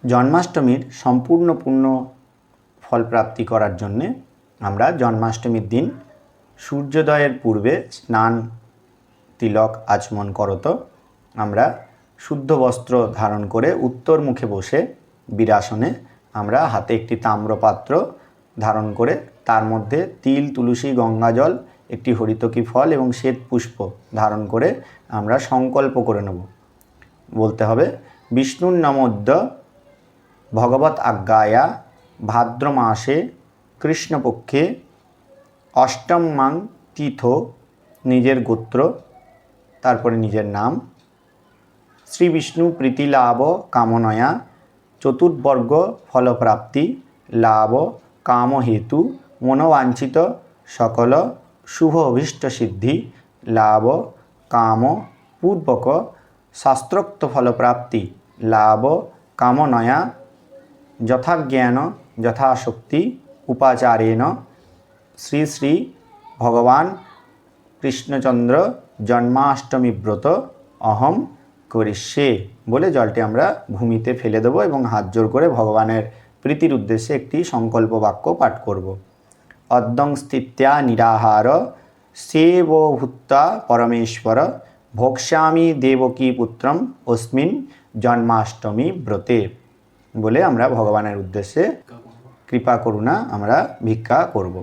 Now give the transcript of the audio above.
জন্মাষ্টমীর সম্পূর্ণ পূর্ণ ফল প্রাপ্তি করার জন্যে আমরা জন্মাষ্টমীর দিন সূর্যোদয়ের পূর্বে স্নান তিলক আচমন করত আমরা শুদ্ধ বস্ত্র ধারণ করে উত্তর মুখে বসে বীরাসনে আমরা হাতে একটি তাম্রপাত্র ধারণ করে তার মধ্যে তিল, তুলসী, গঙ্গাজল, একটি হরিতকি ফল এবং শ্বেত পুষ্প ধারণ করে আমরা সংকল্প করে নেব। বলতে হবে বিষ্ণুর নমোদ্য ভগবত আজ্ঞায়া ভাদ্র মাসে কৃষ্ণপক্ষে অষ্টম মাং তিথো, নিজের গোত্র, তারপরে নিজের নাম, শ্রী বিষ্ণু প্রীতিলাভ কামনয়া চতুর্বর্গ ফলপ্রাপ্তি লাভ কামহেতু মনোবাঞ্ছিত সকল শুভ অভীষ্ট সিদ্ধি লাভ কাম পূর্বক শাস্ত্রোক্ত ফলপ্রাপ্তি লাভ কামনয়া যথাজ্ঞান যথাশক্তি উপাচারেণ শ্রী শ্রী ভগবান কৃষ্ণচন্দ্র জন্মাষ্টমী ব্রত অহম করিষ্যে বলে জলটি আমরা ভূমিতে ফেলে দেবো এবং হাত জোড় করে ভগবানের প্রীতির উদ্দেশ্যে একটি সংকল্প বাক্য পাঠ করব। অদ্যং স্থিত্যা নিরাহার সেবভূত্বা পরমেশ্বর ভোক্ষ্যামি দেবকী পুত্রম অস্মিন জন্মাষ্টমী ব্রতে বলে আমরা ভগবানের উদ্দেশ্যে কৃপা করুণা আমরা ভিক্ষা করব।